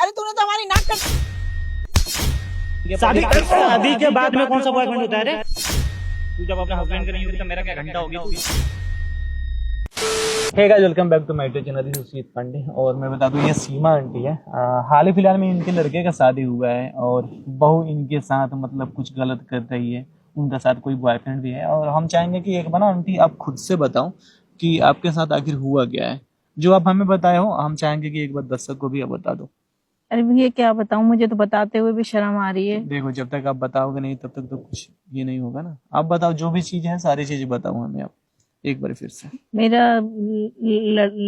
अरे तूने तो हमारी नाक कट। शादी के बाद में कौन सा बॉयफ्रेंड होता है रे? तू जब अपने हस्बैंड के नहीं होगी तो मेरा क्या घंटा होगी तू? Hey guys, welcome back to my channel. This is Sujeet Pandey और मैं बता दूं ये सीमा आंटी है। हाल ही फिलहाल में इनके लड़के का शादी हुआ है और बहू इनके साथ मतलब कुछ गलत कर रही है। उनका साथ कोई बॉयफ्रेंड भी है और हम चाहेंगे कि एक बार ना आंटी आप खुद से बताओ कि आपके साथ आखिर हुआ क्या है। जो आप हमें बताए हो हम चाहेंगे कि एक बार दर्शक को भी आप बता दो। अरे भैया क्या बताऊं, मुझे तो बताते हुए भी शर्म आ रही है। देखो, जब तक आप बताओगे नहीं तब तक तो कुछ ये नहीं होगा ना। आप बताओ, जो भी चीजें हैं सारी चीजें बताओ हमें आप एक बार फिर से। मेरा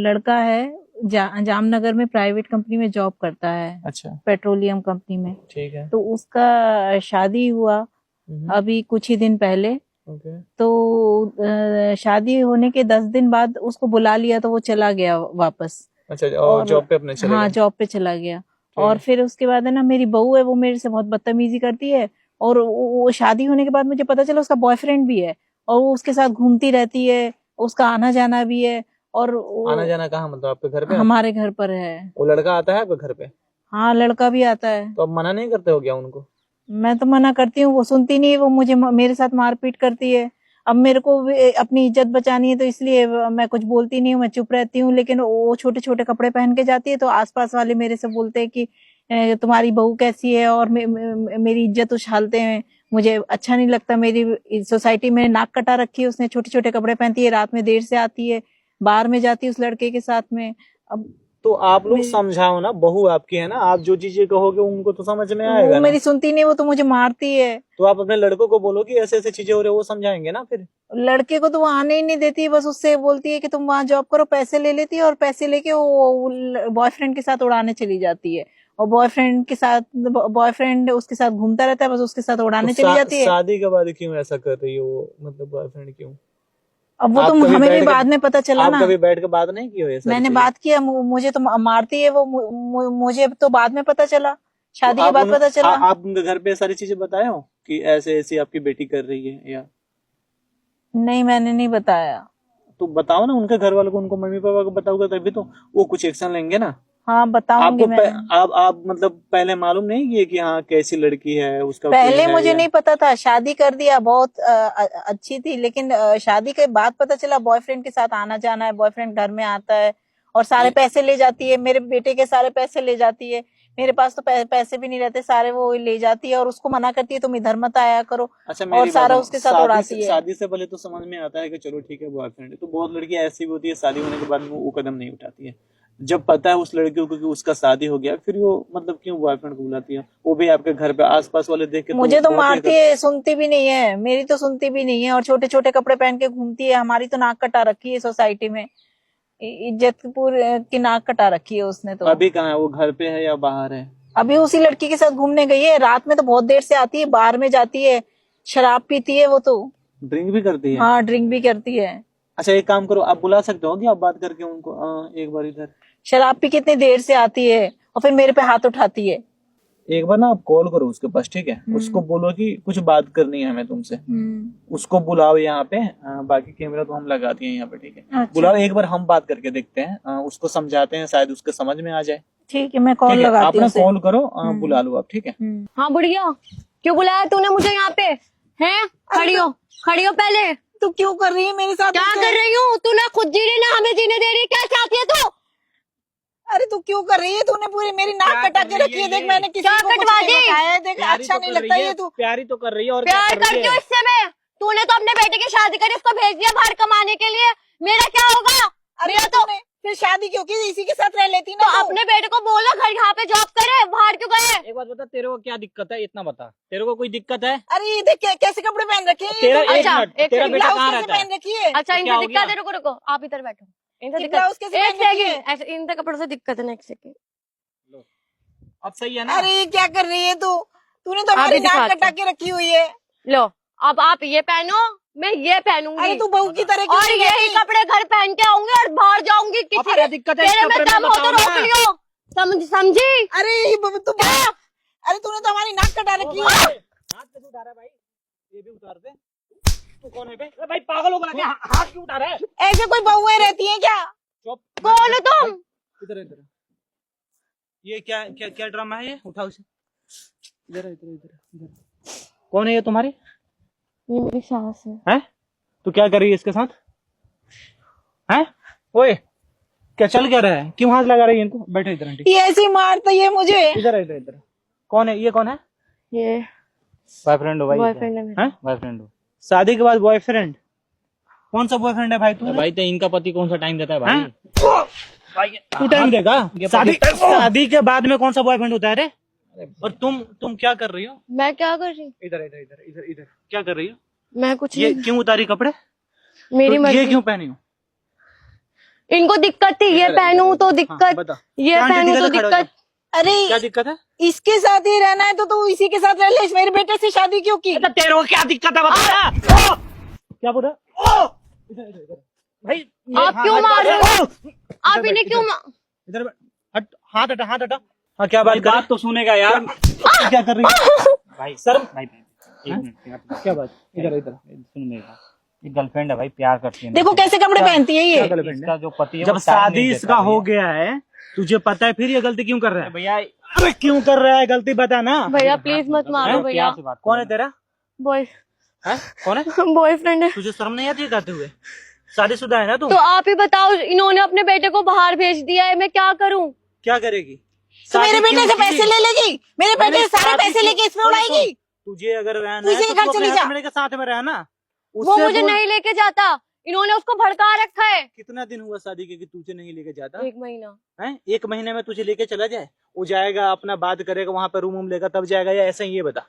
लड़का है, जामनगर में प्राइवेट कंपनी में जॉब करता है। अच्छा, पेट्रोलियम कंपनी में। ठीक है। तो उसका शादी हुआ अभी कुछ ही दिन पहले। ओके। तो शादी होने के 10 दिन बाद उसको बुला लिया तो वो चला गया वापस। अच्छा, और जॉब पे अपने चले हाँ, गए? जॉब पे चला गया। और फिर उसके बाद है ना, मेरी बहू है वो मेरे से बहुत बदतमीजी करती है। और वो शादी होने के बाद मुझे पता चला उसका बॉयफ्रेंड भी है और वो उसके साथ घूमती रहती है। उसका आना जाना भी है। और आना जाना कहाँ, मतलब आपके घर पे? हमारे घर पर है। वो लड़का आता है आपके घर पे? हाँ, लड़का भी आता है। तो आप मना नहीं करते हो क्या उनको? मैं तो मना करती हूँ, वो सुनती नहीं है। वो मुझे मेरे साथ मारपीट करती है। अब मेरे को भी अपनी इज्जत बचानी है तो इसलिए मैं कुछ बोलती नहीं हूँ, मैं चुप रहती हूँ। लेकिन वो छोटे छोटे कपड़े पहन के जाती है तो आसपास वाले मेरे से बोलते हैं कि तुम्हारी बहू कैसी है, और मेरी इज्जत उछालते हैं। मुझे अच्छा नहीं लगता। मेरी सोसाइटी में नाक कटा रखी है उसने, छोटे छोटे कपड़े पहनती है, रात में देर से आती है, बाहर में जाती है उस लड़के के साथ में। अब तो आप लोग समझाओ ना, बहू आपकी है ना, आप जो चीजें कहोगे उनको तो समझ में आएगा वो ना। मेरी सुनती नहीं, वो तो मुझे मारती है। तो आप अपने लड़कों को बोलो कि ऐसे ऐसे चीजें हो रही है, वो समझाएंगे ना फिर। लड़के को तो वो आने ही नहीं देती, बस उससे बोलती है कि तुम वहां जॉब करो। पैसे ले लेती है और पैसे लेके वो बॉयफ्रेंड के साथ उड़ाने चली जाती है। और बॉयफ्रेंड उसके साथ घूमता रहता है, बस उसके साथ उड़ाने चली जाती है। शादी के बाद क्यों ऐसा कर रही है वो, मतलब बॉयफ्रेंड क्यों? अब वो तो हमें भी बाद में पता चला ना। आप कभी बैठ के बात नहीं की हो ये सारी मैंने चीजें? बात किया, मुझे तो मारती है वो। मुझे तो बाद में पता चला, शादी के बाद पता चला। आप उनके घर पे सारी चीजें बताए हो कि ऐसे ऐसी आपकी बेटी कर रही है या? नहीं, मैंने नहीं बताया। तो बताओ ना उनके घर वालों को, उनको मम्मी पापा को बताओगे तभी तो वो कुछ एक्शन लेंगे ना। हाँ, बताऊंगी आपको मैं। आप मतलब पहले मालूम नहीं किए कि हाँ कैसी लड़की है, उसका पहले कोई है मुझे या? नहीं पता था, शादी कर दिया, बहुत अच्छी थी। लेकिन शादी के बाद पता चला बॉयफ्रेंड के साथ आना जाना है, बॉयफ्रेंड घर में आता है और सारे पैसे ले जाती है। मेरे बेटे के सारे पैसे ले जाती है। मेरे पास तो पैसे भी नहीं रहते, सारे वो ले जाती है और उसको मना करती है तुम इधर मत आया करो। अच्छा, और मेरी सारा बात उसके साथ उड़ाती है। शादी से पहले तो समझ में आता है कि चलो ठीक है बॉयफ्रेंड है, तो बहुत लड़कियां ऐसी भी होती है शादी होने के बाद वो कदम नहीं उठाती है। जब पता है उस लड़की को कि उसका शादी हो गया फिर वो मतलब क्यों बॉयफ्रेंड को बुलाती है, वो भी आपके घर पे आसपास वाले देख के? मुझे तो बहुत मारती है, सुनती भी नहीं है, मेरी तो सुनती भी नहीं है। और छोटे छोटे कपड़े पहन के घूमती है। हमारी तो नाक कटा रखी है सोसाइटी में, इज्जतपुर की नाक कटा रखी है उसने तो। अभी कहाँ है वो, घर पे है या बाहर है? अभी उसी लड़की के साथ घूमने गई है। रात में तो बहुत देर से आती है, बार में जाती है, शराब पीती है वो तो। ड्रिंक भी करती है? हाँ, ड्रिंक भी करती है। अच्छा, एक काम करो, आप बुला सकते हो कि आप बात करके उनको एक बार इधर। शराब पी कितनी देर से आती है और फिर मेरे पे हाथ उठाती है। एक बार ना आप कॉल करो उसके पास, ठीक है? उसको बोलो कि कुछ बात करनी है हमें तुमसे। उसको बुलाओ यहाँ पे। बाकी कैमरा तो हम लगा दिए यहाँ पे, ठीक है? अच्छा। बुलाओ, एक बार हम बात करके देखते हैं, उसको समझाते हैं, शायद उसके समझ में आ जाए। ठीक है, मैं कॉल लगाती हूँ। आप ना कॉल करो, बुला लो आप, ठीक है? हाँ बुढ़िया, क्यों बुलाया तूने मुझे यहाँ पे? हैं? खड़ी हो पहले। तू क्यों कर रही है मेरे साथ? क्या कर रही हूँ? तू ना खुद जी रही ना हमें जीने दे रही, क्या चाहती है तू? अरे तू क्यों कर रही है? तूने पूरी मेरी नाक कटा के रखी है। देख, मैंने किसी को कुछ नहीं बताया है। देख, अच्छा नहीं लगता ये तू। प्यारी तो कर रही है। और प्यार करती हूँ इससे मैं। तूने तो अपने बेटे की शादी करी, उसको भेज दिया बाहर कमाने के लिए। मेरा क्या होगा? अरे तो फिर शादी क्यों की? इसी के साथ रह लेती ना। तो अपने बेटे को बोला घर यहाँ पे जॉब करे, बाहर क्यों गए? एक बात बता, तेरे को क्या दिक्कत है? इतना बता, तेरे को कोई दिक्कत है? अरे ये देख कैसे कपड़े पहन रखे हैं। तेरा एक अच्छा, मिनट, एक तेरा सेकंड, बेटा ब्लाउज कहाँ कैसे रहता है? पहन रखी है? अच्छा, क्या इनसे हो दिक्कत गया? है? रुको आप इधर बैठो। इनसे ये दिक्कत, ब्लाउज कैसे एक पहन रखी है? सेकंड, ऐसे इनसे कपड़ों से दिक्कत है ना, एक सेकंड। अब सही है ना? अरे ये क्या कर रही है तू? तूने तो हमारी नाक कटा के रखी हुई है। लो, अब आप ये पहनो, मैं ये पहनूंगी। अरे तू बहू की तरह क्यों और नहीं यही रहती? कपड़े घर पहन के आऊंगी और बाहर जाऊंगी। किसी क्या दिक्कत है? तेरे में दम हो तो रोक लियो। समझी? अरे तू अरे तूने तो हमारी नाक कटा रखी है। हाथ कैसे उठा रहा है भाई? ये भी उतार दे। तू कौन है बे? अरे भाई पागल हो गया क्या? हाथ क्यों उठा रहा है? ऐसे कोई बहुएं रहती हैं क्या? चुप। कौन हो तुम? इधर इधर। ये क्या क्या क्या ड्रामा है ये? उठाओ इसे, इधर इधर इधर इधर। कौन है ये तुम्हारी? ये मेरी सास है। हैं? तू क्या कर रही है इसके साथ? हैं? ओए, क्या चल क्या रहा है? क्यों हाथ लगा रही है इनको? बैठो इधर आंटी। ये ऐसे ही मारता है मुझे। इधर इधर इधर। कौन है ये? कौन है? ये बॉयफ्रेंड हो भाई? बॉयफ्रेंड है मेरा। हैं? बॉयफ्रेंड हो? शादी के बाद बॉयफ्रेंड? कौन सा बॉयफ्रेंड है भाई तू? भाई तो इनका पति कौन सा टाइम देता है भाई? तू टाइम देगा? शादी के बाद में कौन सा बॉयफ्रेंड होता है रे? और तुम क्या कर रही हो? मैं क्या कर रही हूँ? इधर इधर इधर इधर इधर क्या कर रही हो? मैं कुछ ये नहीं। क्यों उतारी कपड़े? मेरी तो मर्जी। ये क्यों पहनी हो? इनको दिक्कत थी, ये पहनूं तो दिक्कत, बता। ये क्या आंटी पहनूं तो दिक्कत है? दिक्कत। अरे क्या दिक्कत है? इसके साथ ही रहना है तो तू इसी के साथ रह ले। मेरे बेटे से शादी क्यों की? तेरे को क्या दिक्कत है बता? क्या बोल रहा? इधर इधर इधर भाई। आप क्यों मार रहे हो? आप इन्हें क्यों इधर हट, हाथ हटा, हाथ हटा। हाँ क्या बात? बात तो सुनेगा यार। क्या कर रही है भाई सर? भाई एक मिनट, क्या बात? इधर इधर सुन मेरी बात। ये गर्लफ्रेंड है भाई, प्यार करती है। देखो कैसे कपड़े पहनती है ये। इसका जो पति है जब वो टाइम शादी नहीं इसका देता हो भैया। गया है, तुझे पता है फिर ये गलती क्यों कर रहा है? भैया अरे क्यों कर रहा है गलती? बता ना। भैया प्लीज मत मारो भैया। प्यार से बात कौन है तेरा? बॉय है? कौन है? बॉयफ्रेंड है। तुझे शर्म नहीं आती है कहते हुए? शादीशुदा है ना तू? तो आप ही बताओ, इन्होंने अपने बेटे को बाहर भेज दिया है, मैं क्या करूं? क्या करेगी? तो मेरे शादी बेटे क्यों से की? पैसे ले लेगी। मेरे बेटे से सारे शादी पैसे क्यों- लेके इसमें सुन, उड़ाएगी। तुझे अगर रहना तू इसी है के तो घर तू अपने चली जा। हस्बैंड के साथ में रहना। वो उससे मुझे बोल- नहीं लेके जाता, इन्होंने उसको भड़का रखा है। कितना दिन हुआ शादी के कि तुझे नहीं लेके जाता? 1 महीना। है? 1 महीने में तुझे लेके चला जाए? वो जाएगा अपना बात करेगा वहां पर, रूम लेगा तब जाएगा, या ऐसा ही? ये बता।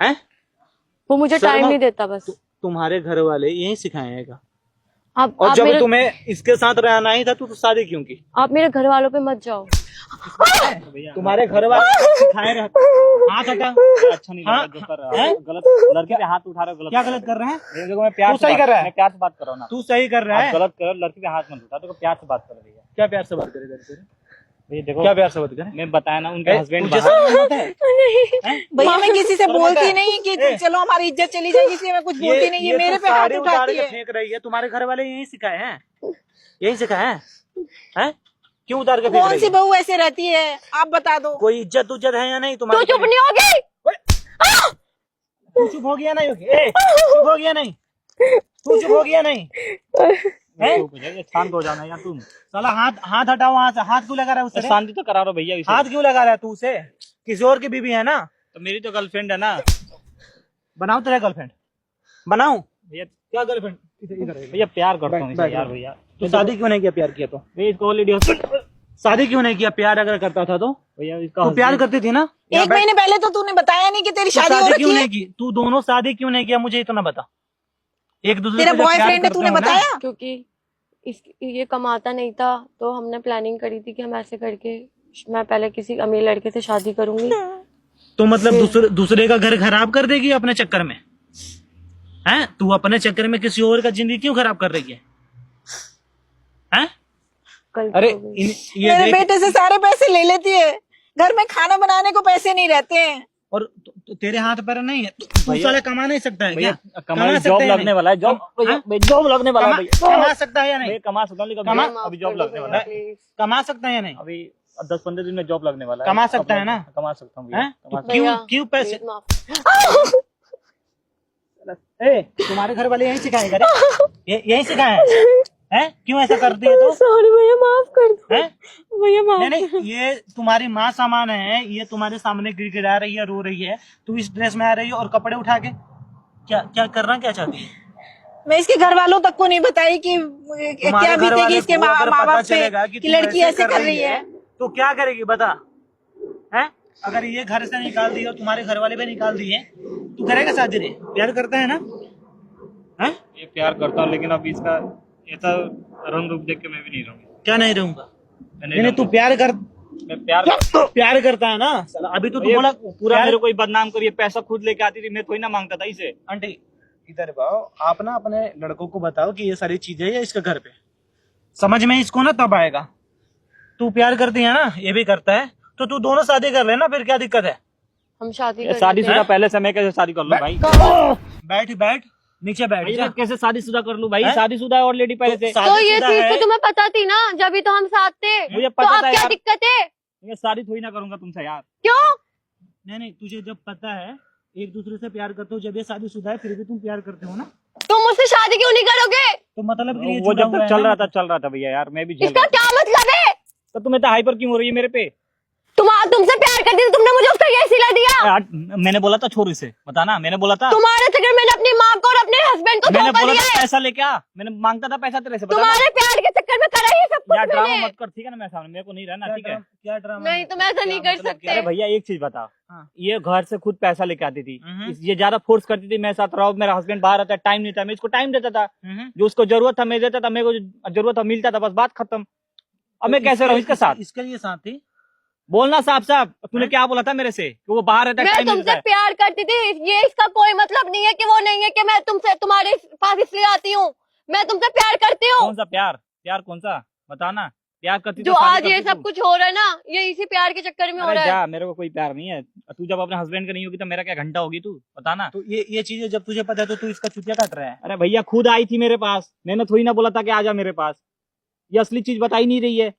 हैं? वो मुझे शर्मा- टाइम नहीं देता बस। तुम्हारे घर वाले यही सिखाएगा। आप और आप जब मेरे, तुम्हें इसके साथ रहना ही था तो शादी क्यों की? आप मेरे घर वालों पे मत जाओ। तुम्हारे घर वाले सिखाए रहते। हाथ हटा। अच्छा नहीं लग रहा जो कर रहा है। हैं? गलत लड़के पे हाथ उठा रहे हो, गलत क्या गलत कर रहे हैं? भैया देखो मैं प्यार तू से सही बात- कर रहा है। मैं प्यार से बात कर रहा हूँ ना। तू सही कर रहा आप है। गलत करो, लड़के पे हाथ मत उठा, देखो प्यार से बात कर भैया। क्या प्यार से बात करे? भैया देखो क्या प्यार से बात करे? मैं बताया ना, उनके हस्बैंड तुझे शर्म आता है? भैया मैं किसी से शर्म आता बोलती है? नहीं कि चलो हमारी इज्जत चली जाएगी, इसलिए मैं कुछ बोलती नहीं। ये मेरे तो पे हाथ साड़ी उतार उठाती के है। फेंक रही है। तुम्हारे घर वाले यही सिखाए हैं? यही सिखाए हैं? क्यों उतार के फेंक कौन रही सी है? बहू ऐसे रहती है? आप बता दो। कोई इज्जत उज्जत है या नहीं तू तुम्हारी? चुप नहीं होगी? तू चुप हो गया नहीं? चुप हो गया नहीं? तू चुप हो गया नहीं? हैं? शांत हो जाना यार तुम। साला हाथ हटाओ वहां से। हाथ क्यों लगा रहा है उसे? शांति तो करा रहा भैया इसे। हाथ क्यों लगा रहा है तू उसे? किसी और की बीवी है ना? तो मेरी तो गर्लफ्रेंड है ना बनाओ तेरा गर्लफ्रेंड। बनाओ। भैया। क्या गर्लफ्रेंड? इधर भैया प्यार करता हूँ बैठ, इसे बैठ, यार बैठ। भैया। तो शादी क्यों नहीं किया? प्यार किया तो भैया इसको ऑलरेडी शादी क्यों नहीं किया? प्यार अगर करता था तो भैया इसका तू प्यार करती थी ना? 1 महीने पहले तो तूने बताया नहीं कि तेरी तू शादी हो शादी रखी क्यों है। नहीं की? तू दोनों शादी क्यों नहीं किया? मुझे इतना बता। एक दूसरे तेरा को जब प्यार बॉयफ्रेंड है, करते तूने हो ना- बताया? क्योंकि ये कमाता नहीं था, तो हमने प्लानिंग करी थी कि हम ऐसे करके मैं पहले किसी अमीर लड़के से शादी करूंगी। तो मतलब दूसरे का घर खराब कर देगी अपने चक्कर में? हैं? तू अपने चक्कर में किसी और का जिंदगी क्यों खराब कर रही है? हैं? गलती अरे हो गई। ये मेरे देख, बेटे से सारे पैसे ले लेती है। घर में खाना बनाने को पैसे नहीं रहते हैं। और तेरे हाथ पर नहीं है? तू साला कमा नहीं सकता है क्या? भैया कमाई जॉब सकता है लगने वाला है, जॉब हाँ? जॉब लगने वाला है भैया। कमा सकता है या नहीं? मैं कमा सकता हूँ लेकिन अभी जॉब लगने वाला है। प्लीज। कमा सकता है या नहीं? अभी 10-15 दिन में जॉब लगने वाला है। कमा सकता है ना? कमा सकता हूँ भैया, हैं? कमा तो सकता हूँ। क्यों पैसे? प्लीज माफ। ए, तुम्हारे घर वाले यही सिखाए करे? यही सिखाए हैं? क्यों ऐसा करती है तो? सॉरी भैया, माफ कर दो हैं? भैया, माफ। नहीं नहीं, ये तुम्हारी माँ सामान है। ये तुम्हारे सामने गिड़गिड़ा रही है, रो रही है। तू इस ड्रेस में आ रही है और कपड़े उठा के क्या क्या करना क्या चाहती है? मैं इसके घर वालों तक को नहीं बताई कि तुम्हारे क्या घर बीतेगी वाले इसके को माँ अगर बाप पता पे चलेगा कि तू लड़की ऐसे कर रही है। तो क्या करेगी बता? हैं? अगर ये घर से निकाल दी और तुम्हारे घर वाले भी निकाल दिए, तू करेगा शादी? रे प्यार करता है ना? हैं? ये प्यार करता हूँ लेकिन अब इसका ऐसा रंग रूप देख के मैं भी नहीं रहूंगा। क्या नहीं रहूंगा? मैं नहीं तू प्यार कर, मैं प्यार प्यार करता है ना? साला, अभी तो तू बोला पूरा मेरे को ही बदनाम करिए, पैसा खुद लेके आती थी, मैं थोड़ी ना मांगता था इसे। आंटी इधर आओ। आप ना अपने लड़कों को बताओ कि ये सारी चीजें है इसके घर पे, समझ में इसको ना तब आएगा। तू प्यार करती है ना, ये भी करता है, तो तू दोनों शादी कर लेना, फिर क्या दिक्कत है? हम शादी ये कर शादीशुदा हैं? पहले से मैं कैसे शादी कर लूं भाई? बैठ बैठ नीचे बैठ भाई जा। मैं कैसे शादीशुदा कर लूं भाई? हैं? शादीशुदा है ऑलरेडी पहले से। तो ये शादीशुदा चीज है। तो तुम्हें पता थी ना, जब भी तो हम साथ थे। मुझे तो पता अब था क्या यार। दिक्कत है? ये शादी थोड़ी ना करूंगा तुमसे यार। क्यों? नहीं तुझे जब पता है एक दूसरे से प्यार करते हो, जब ये शादीशुदा है फिर भी तुम प्यार करते हो ना, तुम मुझसे शादी क्यों नहीं करोगे? तो मतलब कि ये वो जुड़ा जब हुआ तक है चल ना। रहा था भैया यार, मैं भी झेल इसका रहा था। क्या मतलब है? तो तुम इतना हाइपर क्यों हो रही है मेरे पे? तुमसे प्यार करती थी, तुमने मुझे उसका ये सिला दिया। यार, मैंने बोला था छोड़ इसे, बताना मैंने बोला था। तुम्हारे चक्कर मैंने अपनी माँ को और अपने हस्बैंड को मैंने धोखा बोला दिया था है। पैसा लेके आ, मैंने मांगता था पैसा तेरे से, बताना। तुम्हारे प्यार के चक्कर में करा ही सब कुछ यार ड्रामा मैंने। मत कर, ठीक है ना, मेरे सामने मेरे को नहीं रहना, ठीक है? क्या ड्रामा? नहीं तुम ऐसा नहीं कर सकते। अरे भैया एक चीज बता, हाँ। ये घर से खुद पैसा लेके आती थी, हम्म। ये ज्यादा फोर्स करती थी मेरे साथ रहो, मेरा हस्बैंड बाहर रहता है, टाइम नहीं था, मैं इसको टाइम देता था, जो उसको जरूरत था मैं देता था, मेरे को जो जरूरत था मिलता था, बस बात खत्म। अब मैं कैसे रहूं इसके साथ? इसके लिए साथ थी। बोलना साफ साफ, तूने क्या बोला था मेरे से कि वो बाहर रहता है, मैं टाइम नहीं तुमसे देता है? प्यार करती थी, ये इसका कोई मतलब नहीं है कि वो नहीं है कि मैं तुमसे तुम्हारे पास इसलिए आती हूँ। मैं तुमसे प्यार करती हूँ। कौन सा प्यार? प्यार कौन सा? बताना। प्यार करती जो तो शादी आज ये करती सब तू। कुछ हो रहा है ना, ये इसी प्यार के चक्कर में हो अरे रहा है। जा, मेरे को कोई प्यार नहीं है। तू जब अपने हस्बैंड का नहीं होगी तो मेरा क्या घंटा होगी तू, बताना। तो ये चीजें जब तुझे पता है तो तू इसका चुतिया काट रहा है। अरे भैया खुद आई थी मेरे पास, मैंने थोड़ी ना बोला था कि आजा मेरे पास। ये असली चीज बताई नहीं रही है।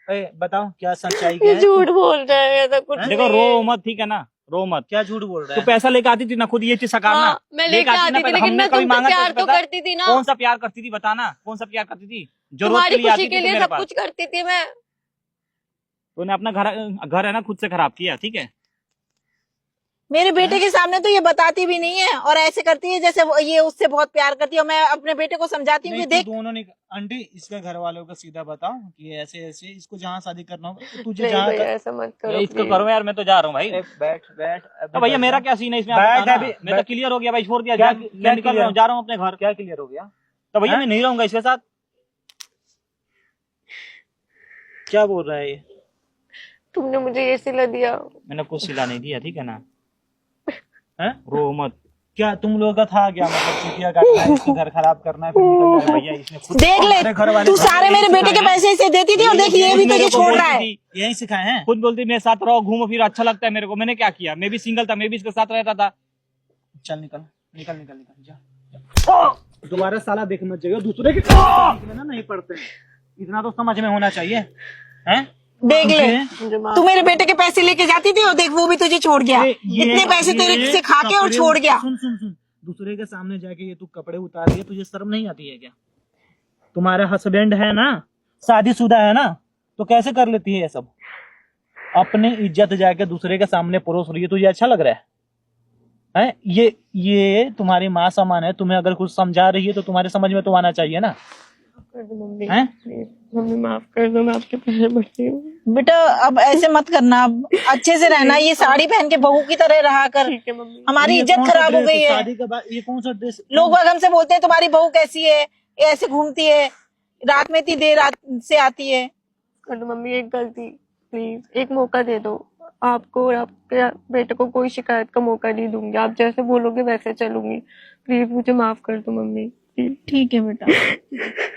बताओ क्या सच्चाई क्या ये है? झूठ बोल रहा है, ऐसा कुछ देखो नहीं रो है। मत, ठीक है ना, रो मत। क्या झूठ बोल रहा तो है? पैसा लेके आती थी ना खुद, ये चीज सकारना। हाँ, मैं लेके आती थी, लेकिन मैं तुमसे प्यार तो करती थी ना। कौन सा प्यार करती थी बताना, कौन सा प्यार करती थी? जरूरत तुम्हारी के लिए आती खुशी थी के तो लिए मेरे सब पास। कुछ करती थी मैं। तूने अपना घर है ना खुद से खराब किया, ठीक है? मेरे बेटे के सामने तो ये बताती भी नहीं है और ऐसे करती है जैसे ये उससे बहुत प्यार करती है। और मैं अपने बेटे को समझाती हूँ कि नहीं, देख, तो दोनों ने आंटी इसके घर वालों को सीधा बताओ कि ऐसे ऐसे इसको जहाँ शादी करना होगा तो तुझे नहीं जहाँ भैया ऐसा मत करो इसको please। करो यार, मैं तो जा रहा हूँ भाई। बैठ बैठ तो भैया मेरा क्या सीन है इसमें, आप बैठ बताना। अभी, मैं तो बैठ। क्लियर हो गया भाई, छोड़ दिया, क्या- मैं क्या निकल रहा clear? हूँ, जा रहा हूँ अपने घर। क्या क्लियर हो गया? तो भैया हाँ? मैं नहीं रहूंगा इसके साथ। क्या बोल रहा है ये? तुमने मुझे ये सिला दिया। मैंने कुछ सिला नहीं दिया, ठीक है ना? हैं? रो मत। क्या तुम लोगों का था क्या, मतलब चुतिया काटना है, इसको घर खराब करना है, फिर निकल जाए? भैया इसने खुद देख मेरे घर ले, वाले तू सारे मेरे बेटे के पैसे इसे देती थी और देख ये भी तुझे छोड़ रहा है। यही सिखाए हैं। खुद बोलती मेरे साथ रहो, घूमो फिर, अच्छा लगता है मेरे को। मैंने क्या किया? मैं भी सिंगल था, मैं भी इसके साथ रहता था। चल निकल निकल निकल निकल जा। दोबारा साला देख मत जाइए, दूसरे के ना नहीं पड़ते हैं। इतना तो समझ में होना चाहिए, हैं? देख ले, मुझे माफ तू मेरे बेटे के पैसे लेके जाती थी और देख वो भी तुझे छोड़ गया। इतने पैसे तेरे से खा के और छोड़ गया। सुन सुन सुन, दूसरे के सामने जाके ये तू कपड़े उतार रही है, तुझे शर्म नहीं आती है क्या? तुम्हारा हस्बैंड है ना, शादीशुदा है ना, तो कैसे कर लेती है ये सब? अपनी इज्जत जाके दूसरे के सामने परोस रही है, तुझे अच्छा लग रहा है? हैं? ये तुम्हारी माँ समान है, तुम्हें अगर कुछ समझा रही है तो तुम्हारे समझ में तो आना चाहिए ना, कर दो मम्मी। हैं? प्लीज मम्मी माफ कर दो, मैं आपके पैर पड़ती हूँ। बेटा अब ऐसे मत करना, अब अच्छे से रहना। ये साड़ी पहन के बहू की तरह रहा कर, ठीक है मम्मी। हमारी ये इज्जत कौन सा खराब हो ड्रेस गई है। शादी के बाद ये कौन सा ड्रेस? लोग बाग हमसे बोलते हैं तुम्हारी बहू कैसी है, ये ऐसे घूमती है, रात में इतनी देर रात से आती है। कर दो मम्मी, एक गलती, प्लीज एक मौका दे दो। आपको और आपके बेटे को कोई शिकायत का मौका नहीं दूंगी, आप जैसे बोलोगे वैसे चलूंगी। प्लीज मुझे माफ कर दो मम्मी। ठीक है बेटा।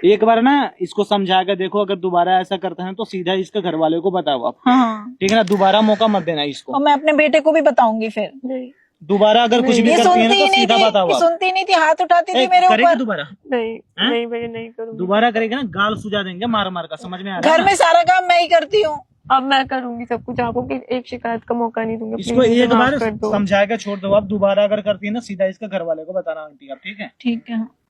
एक बार ना इसको समझा के देखो, अगर दोबारा ऐसा करते हैं तो सीधा इसके घर वाले को बताओ आप, हाँ, ठीक है ना? दोबारा मौका मत देना इसको। और मैं अपने बेटे को भी बताऊंगी फिर। नहीं दोबारा अगर कुछ भी ये करती है सुनती ना ही तो नहीं सीधा थी, बताओ ये आप। सुनती नहीं थी, हाथ उठाती थी ए, मेरे करेगी ऊपर। दोबारा? नहीं हैं? नहीं भैया नहीं करूंगी। दोबारा करेगी ना, गाल सुझा देंगे मार मार का, समझ में आ रहा है घर ना? में सारा काम मैं ही करती हूँ। अब मैं करूंगी सब कुछ, आपको एक शिकायत का मौका नहीं दूंगी। इसको प्लीज मुझे एक माफ बार कर दो। समझा के छोड़ दो, आप दोबारा अगर करती है ना सीधा इसके घर वाले को बताना आंटी आप, ठीक है? ठीक है।